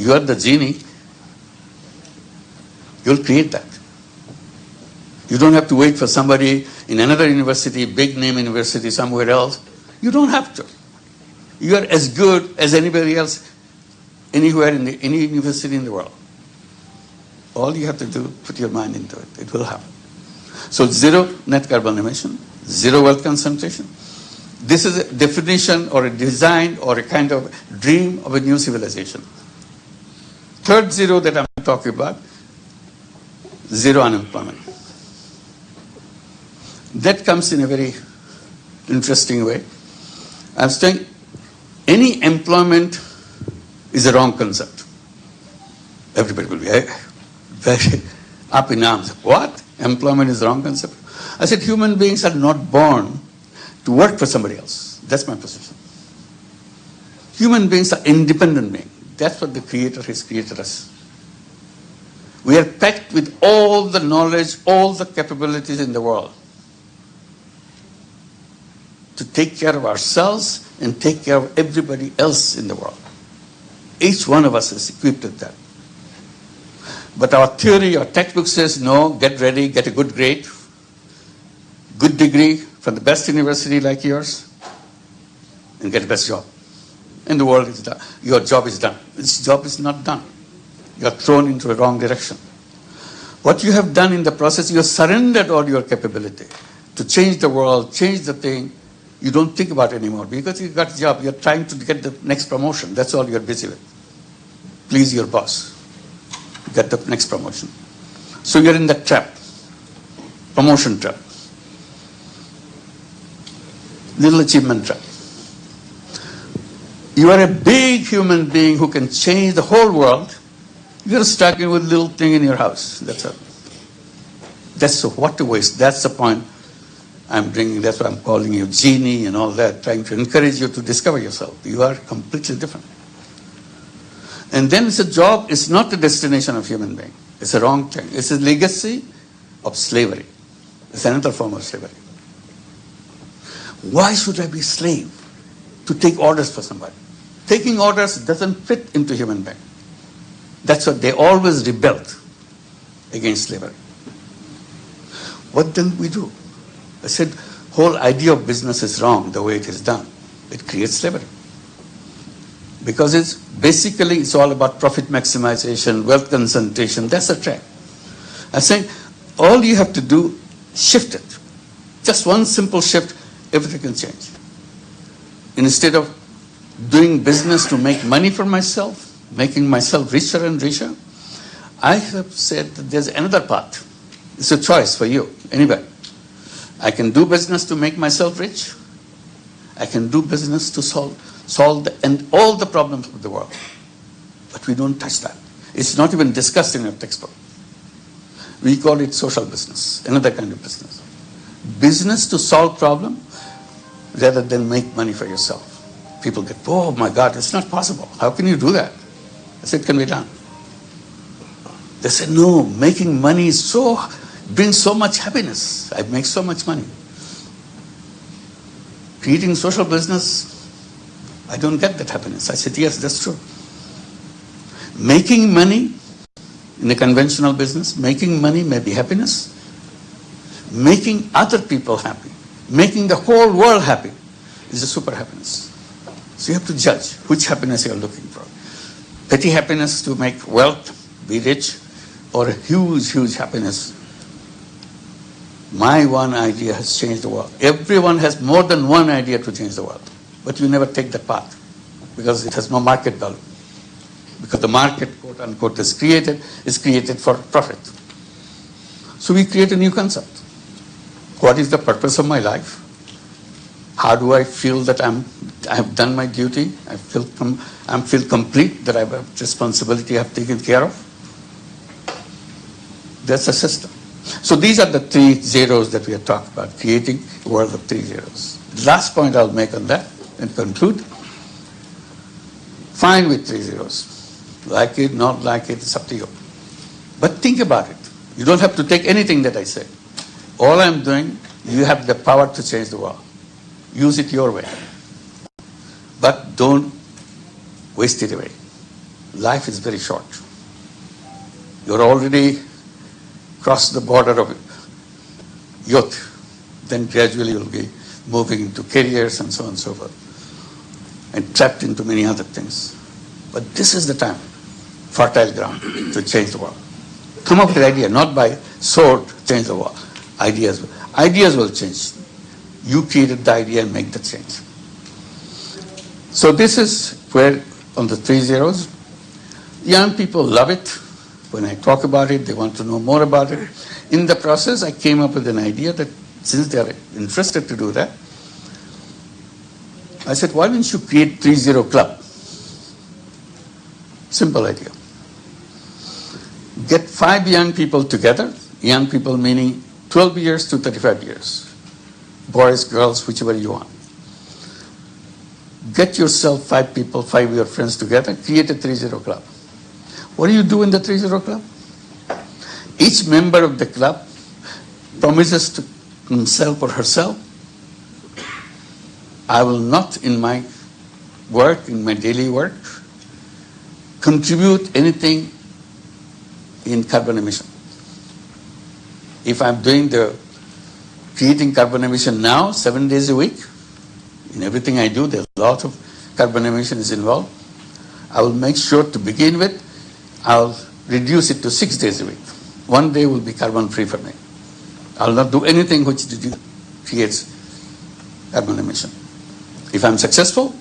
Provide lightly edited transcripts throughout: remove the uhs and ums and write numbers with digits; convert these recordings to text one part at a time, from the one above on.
You are the genie. You'll create that. You don't have to wait for somebody in another university, big name university somewhere else. You don't have to. You are as good as anybody else anywhere in any university in the world. All you have to do, put your mind into it. It will happen. So zero net carbon emission, zero wealth concentration. This is a definition or a design or a kind of dream of a new civilization. Third zero that I'm talking about, zero unemployment. That comes in a very interesting way. I'm saying any employment is a wrong concept. Everybody will be very up in arms. What? Employment is a wrong concept? I said human beings are not born to work for somebody else. That's my position. Human beings are independent beings. That's what the Creator has created us. We are packed with all the knowledge, all the capabilities in the world to take care of ourselves and take care of everybody else in the world. Each one of us is equipped with that. But our theory or textbook says, no, get ready, get a good grade, good degree from the best university like yours, and get the best job. And the world is done. Your job is done. This job is not done. You are thrown into the wrong direction. What you have done in the process, you have surrendered all your capability to change the world, change the thing. You don't think about it anymore because you got a job. You're trying to get the next promotion. That's all you're busy with. Please your boss. Get the next promotion. So you're in that trap. Promotion trap. Little achievement trap. You are a big human being who can change the whole world. You're stuck in with a little thing in your house. That's it. That's what a waste. That's the point I'm bringing. That's why I'm calling you genie and all that, trying to encourage you to discover yourself. You are completely different. And then it's a job. It's not the destination of human being. It's a wrong thing. It's a legacy of slavery. It's another form of slavery. Why should I be a slave to take orders for somebody? Taking orders doesn't fit into human being. That's what they always rebelled against slavery. What then we do? I said, whole idea of business is wrong the way it is done. It creates slavery. Because it's all about profit maximization, wealth concentration. That's a trap. I'm saying all you have to do, shift it. Just one simple shift, everything can change. Instead of doing business to make money for myself, making myself richer and richer, I have said that there's another path. It's a choice for you, anybody. I can do business to make myself rich. I can do business to solve all the problems of the world. But we don't touch that. It's not even discussed in our textbook. We call it social business, another kind of business. Business to solve problems rather than make money for yourself. People get, oh my God, it's not possible. How can you do that? I said, it can be done. They said, no, making money brings so much happiness. I make so much money. Creating social business, I don't get that happiness. I said, yes, that's true. Making money in a conventional business, making money may be happiness. Making other people happy, making the whole world happy is a super happiness. So you have to judge which happiness you are looking for. Petty happiness to make wealth, be rich, or a huge, huge happiness. My one idea has changed the world. Everyone has more than one idea to change the world. But you never take that path because it has no market value. Because the market, quote unquote, is created for profit. So we create a new concept. What is the purpose of my life? How do I feel that I have done my duty? I feel complete, that I have a responsibility I have taken care of. That's a system. So these are the 3 zeros that we are talking about, creating a world of 3 zeros. The last point I'll make on that and conclude. Fine with 3 zeros. Like it, not like it, it's up to you. But think about it. You don't have to take anything that I say. All I'm doing, you have the power to change the world. Use it your way. But don't waste it away. life is very short. You're already crossed the border of youth. Then gradually you'll be moving into careers and so on and so forth, and trapped into many other things. But this is the time, fertile ground, to change the world. Come up with an idea, not by sword, change the world. Ideas will change. You created the idea and make the change. So this is where, on the 3 zeros, young people love it. When I talk about it, they want to know more about it. In the process, I came up with an idea that since they are interested to do that, I said, why don't you create 3-0 club? Simple idea. Get 5 young people together, young people meaning 12 years to 35 years. Boys, girls, whichever you want. Get yourself 5 people, 5 of your friends together, create a 3-0 club. What do you do in the 3-0 club? Each member of the club promises to himself or herself, I will not in my work, in my daily work, contribute anything in carbon emission. If I'm doing the creating carbon emission now, 7 days a week, in everything I do, there's a lot of carbon emission is involved. I will make sure to begin with, I'll reduce it to 6 days a week. 1 day will be carbon free for me. I'll not do anything which creates carbon emission. If I'm successful,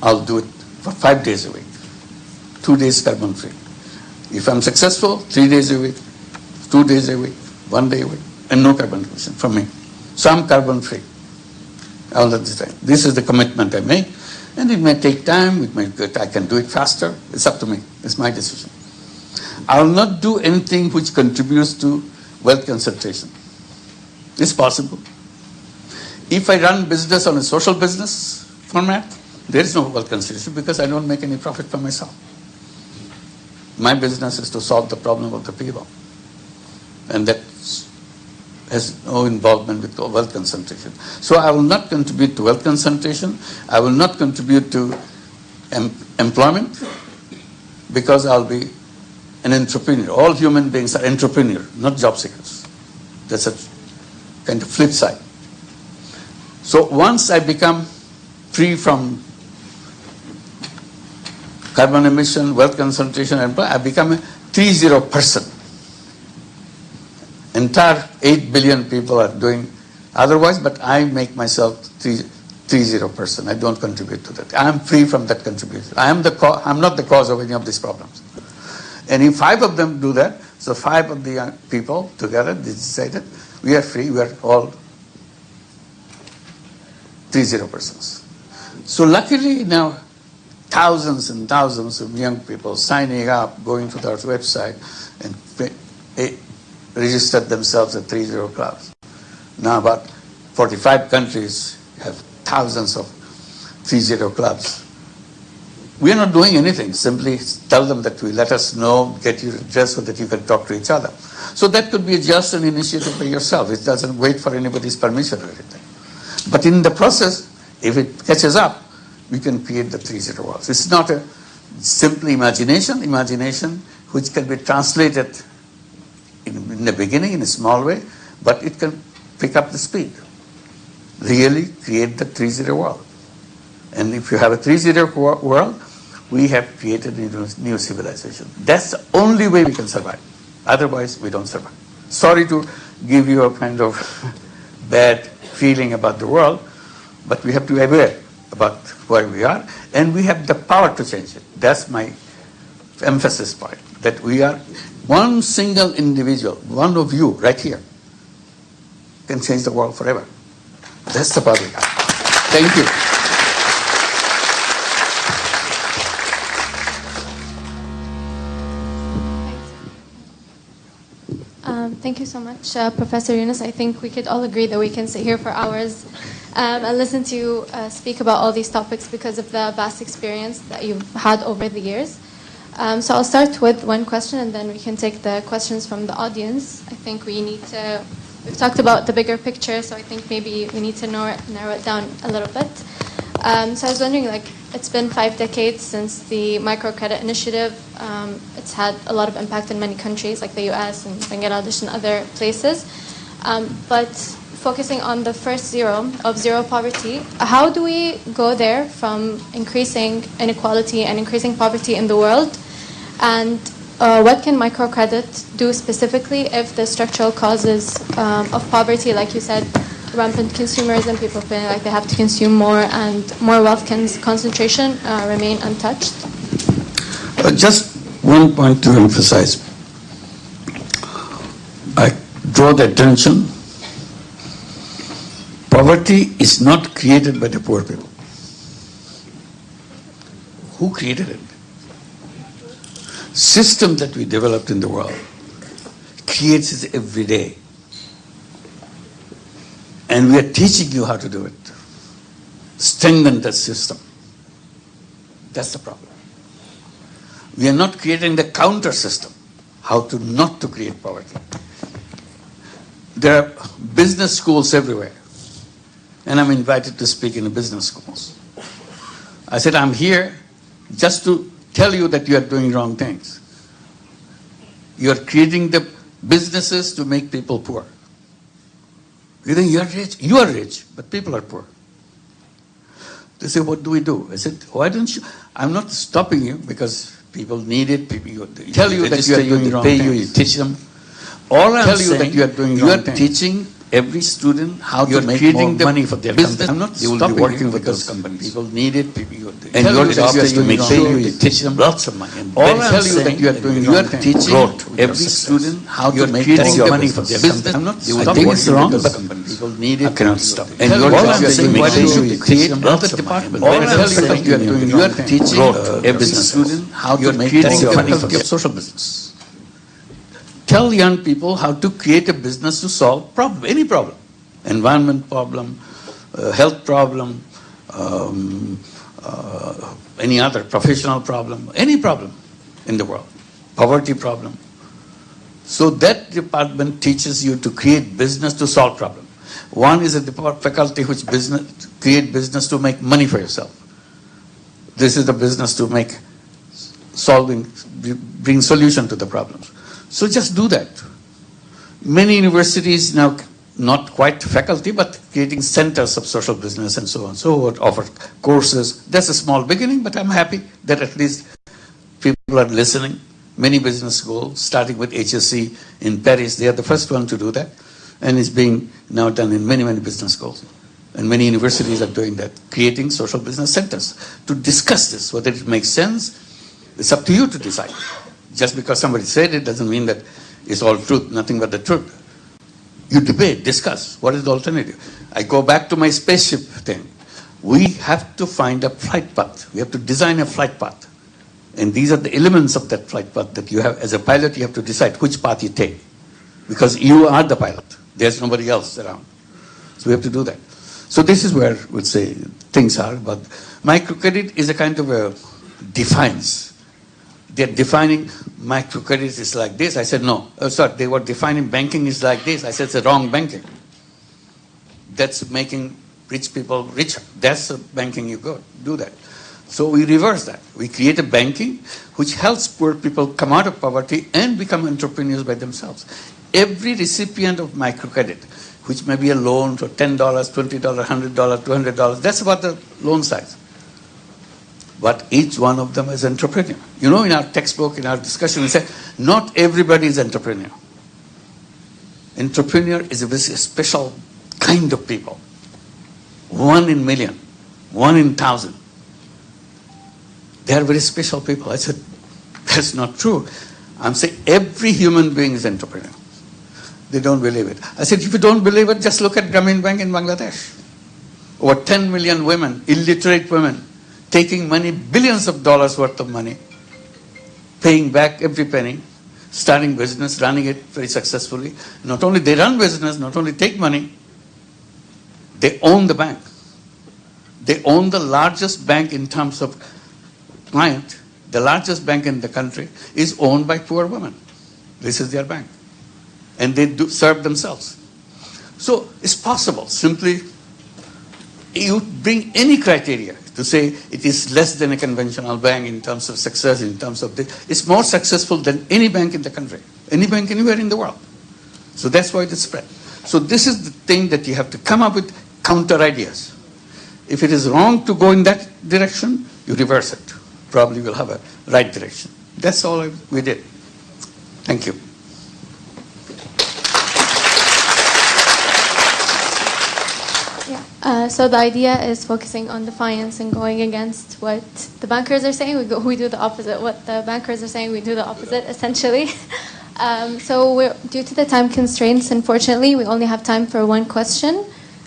I'll do it for 5 days a week. 2 days carbon free. If I'm successful, 3 days a week, 2 days a week, 1 day a week, and no carbon emission from me. So I'm carbon free all of the time. This is the commitment I make, and it may take time. I can do it faster. It's up to me. It's my decision. I will not do anything which contributes to wealth concentration. It's possible. If I run business on a social business format, there is no wealth concentration because I don't make any profit for myself. My business is to solve the problem of the people. And that has no involvement with wealth concentration. So I will not contribute to wealth concentration. I will not contribute to employment because I'll be an entrepreneur. All human beings are entrepreneurs, not job seekers. That's a kind of flip side. So once I become free from carbon emission, wealth concentration, I become a 3-0 person. Entire 8 billion people are doing otherwise, but I make myself 3-0 person. I don't contribute to that. I am free from that contribution. I'm not the cause of any of these problems. And if 5 of them do that, so 5 of the young people together decided, we are free, we are all 3-0 persons. So luckily now, thousands and thousands of young people signing up, going to their website and registered themselves at 3-0 clubs. Now about 45 countries have thousands of 3-0 clubs. We are not doing anything, simply tell them that we let us know, get your address so that you can talk to each other. So that could be just an initiative by yourself. It doesn't wait for anybody's permission or anything. But in the process, if it catches up, we can create the 3-0 world. It's not a simple imagination which can be translated in the beginning in a small way, but it can pick up the speed. Really create the 3-0 world. And if you have a 3-0 world, we have created a new civilization. That's the only way we can survive. Otherwise, we don't survive. Sorry to give you a kind of bad feeling about the world, but we have to be aware about where we are, and we have the power to change it. That's my emphasis point, that we are one single individual, one of you right here, can change the world forever. That's the power we have. Thank you. Thank you so much, Professor Yunus. I think we could all agree that we can sit here for hours and listen to you speak about all these topics because of the vast experience that you've had over the years. So I'll start with one question and then we can take the questions from the audience. I think we've talked about the bigger picture, so I think maybe we need to narrow it down a little bit. So I was wondering, like, it's been 5 decades since the Microcredit initiative. It's had a lot of impact in many countries, like the US and Bangladesh and other places. But focusing on the first zero of zero poverty, how do we go there from increasing inequality and increasing poverty in the world? And what can microcredit do specifically if the structural causes of poverty, like you said, rampant consumerism, people feeling like they have to consume more and more wealth concentration remain untouched? Just one point to emphasize. I draw the attention. Poverty is not created by the poor people. Who created it? System that we developed in the world creates it every day. And we are teaching you how to do it. Strengthen that system. That's the problem. We are not creating the counter system, how to not to create poverty. There are business schools everywhere. And I'm invited to speak in the business schools. I said, I'm here just to tell you that you are doing wrong things. You are creating the businesses to make people poor. You think you are rich? You are rich, but people are poor. They say, what do we do? I said, why don't you? I'm not stopping you because people need it. People tell you that you are doing wrong things. You teach them. All I'm saying, that you are doing wrong things. You are teaching every student how to make more money for their business. I'm not stopping you working with those companies. People need it. And your job is to make sure you teach them lots of money. And all I'm saying that you are doing, you are teaching every student how to make more money for their business. I'm not stopping it's wrong, but people need it. I cannot stop. And your job is to make sure you create another department. All I'm saying that you are doing, you are teaching every student how to make more money for their social business. Tell young people how to create a business to solve any problem. Environment problem, health problem, any other professional problem, any problem in the world, poverty problem. So that department teaches you to create business to solve problem. One is a faculty which create business to make money for yourself. This is the business to bring solution to the problems. So just do that. Many universities now, not quite faculty, but creating centers of social business and so on. So offer courses. That's a small beginning, but I'm happy that at least people are listening. Many business schools, starting with HSC in Paris, they are the first one to do that. And it's being now done in many, many business schools. And many universities are doing that, creating social business centers to discuss this, whether it makes sense. It's up to you to decide. Just because somebody said it doesn't mean that it's all truth, nothing but the truth. You debate, discuss, what is the alternative? I go back to my spaceship thing. We have to find a flight path. We have to design a flight path. And these are the elements of that flight path that you have, as a pilot, you have to decide which path you take. Because you are the pilot. There's nobody else around. So we have to do that. So this is where, we'll say, things are. But microcredit is a kind of a defines. They're defining microcredit is like this. I said, no. Sorry, they were defining banking is like this. I said, it's the wrong banking. That's making rich people richer. That's the banking you do that. So we reverse that. We create a banking which helps poor people come out of poverty and become entrepreneurs by themselves. Every recipient of microcredit, which may be a loan for $10, $20, $100, $200, that's about the loan size. But each one of them is entrepreneur. You know, in our textbook, in our discussion, we say, not everybody is entrepreneur. Entrepreneur is a very special kind of people. 1 in million, 1 in 1,000. They are very special people. I said, that's not true. I'm saying every human being is entrepreneur. They don't believe it. I said, if you don't believe it, just look at Grameen Bank in Bangladesh. Over 10 million women, illiterate women, taking money, billions of dollars worth of money, paying back every penny, starting business, running it very successfully. Not only they run business, not only take money, they own the bank. They own the largest bank in terms of client. The largest bank in the country is owned by poor women. This is their bank. And they serve themselves. So it's possible. Simply you bring any criteria to say it is less than a conventional bank in terms of success, in terms of this, it's more successful than any bank in the country, any bank anywhere in the world. So that's why it is spread. So this is the thing that you have to come up with counter ideas. If it is wrong to go in that direction, you reverse it. Probably will have a right direction. That's all we did. Thank you. So the idea is focusing on defiance and going against what the bankers are saying. We do the opposite. What the bankers are saying, we do the opposite, essentially. So due to the time constraints, unfortunately, we only have time for one question.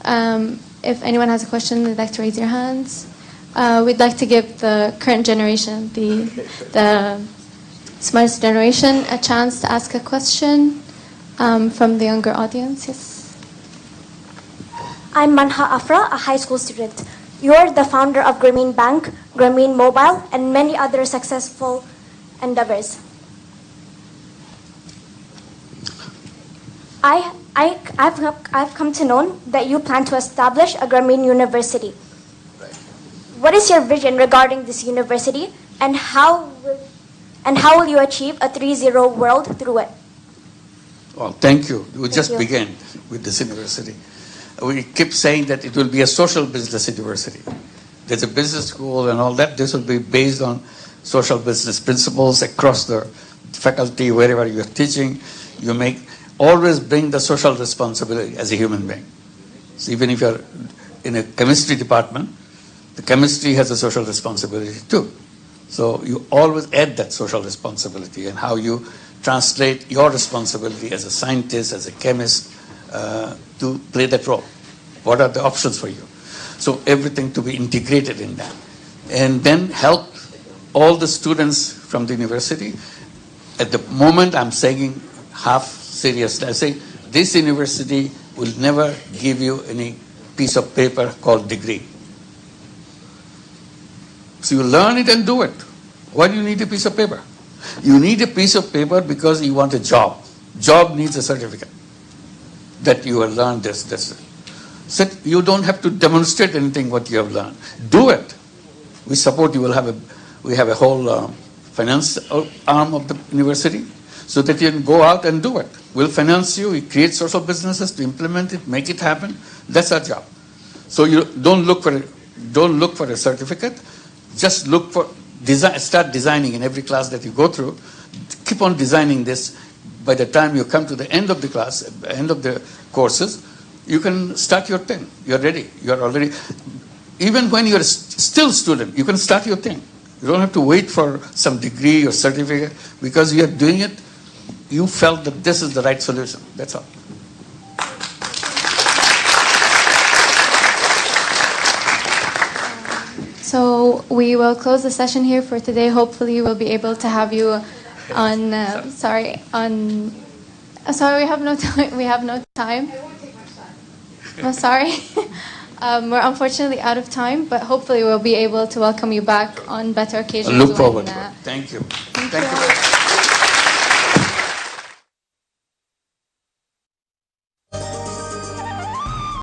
If anyone has a question, they'd like to raise your hands. We'd like to give the current generation, the smartest generation, a chance to ask a question from the younger audience. Yes. I'm Manha Afra, a high school student. You're the founder of Grameen Bank, Grameen Mobile, and many other successful endeavors. I've come to know that you plan to establish a Grameen University. Right. What is your vision regarding this university, and how will you achieve a 3.0 world through it? Well, thank you. We just began with this university. We keep saying that it will be a social business university. There's a business school and all that. This will be based on social business principles across the faculty, wherever you're teaching. You always bring the social responsibility as a human being. So even if you're in a chemistry department, the chemistry has a social responsibility too. So you always add that social responsibility and how you translate your responsibility as a scientist, as a chemist, to play that role. What are the options for you? So everything to be integrated in that. And then help all the students from the university. At the moment, I'm saying half seriously. I say this university will never give you any piece of paper called degree. So you learn it and do it. Why do you need a piece of paper? You need a piece of paper because you want a job. Job needs a certificate that you have learned this. So you don't have to demonstrate anything what you have learned. Do it. We support you. We have a whole finance arm of the university so that you can go out and do it. We'll finance you. We create social businesses to implement it, make it happen. That's our job. So you don't look for a certificate. Just look for design. Start designing in every class that you go through. Keep on designing this. By the time you come to the end of the class, end of the courses, you can start your thing. You're ready. You're already, even when you're still student, you can start your thing. You don't have to wait for some degree or certificate because you are doing it. You felt that this is the right solution. That's all. So we will close the session here for today. Hopefully we'll be able to have you on, sorry, we have no time. We have no time. I'm sorry. We're unfortunately out of time, but hopefully we'll be able to welcome you back on better occasions. I look forward to it. Thank you. Thank you.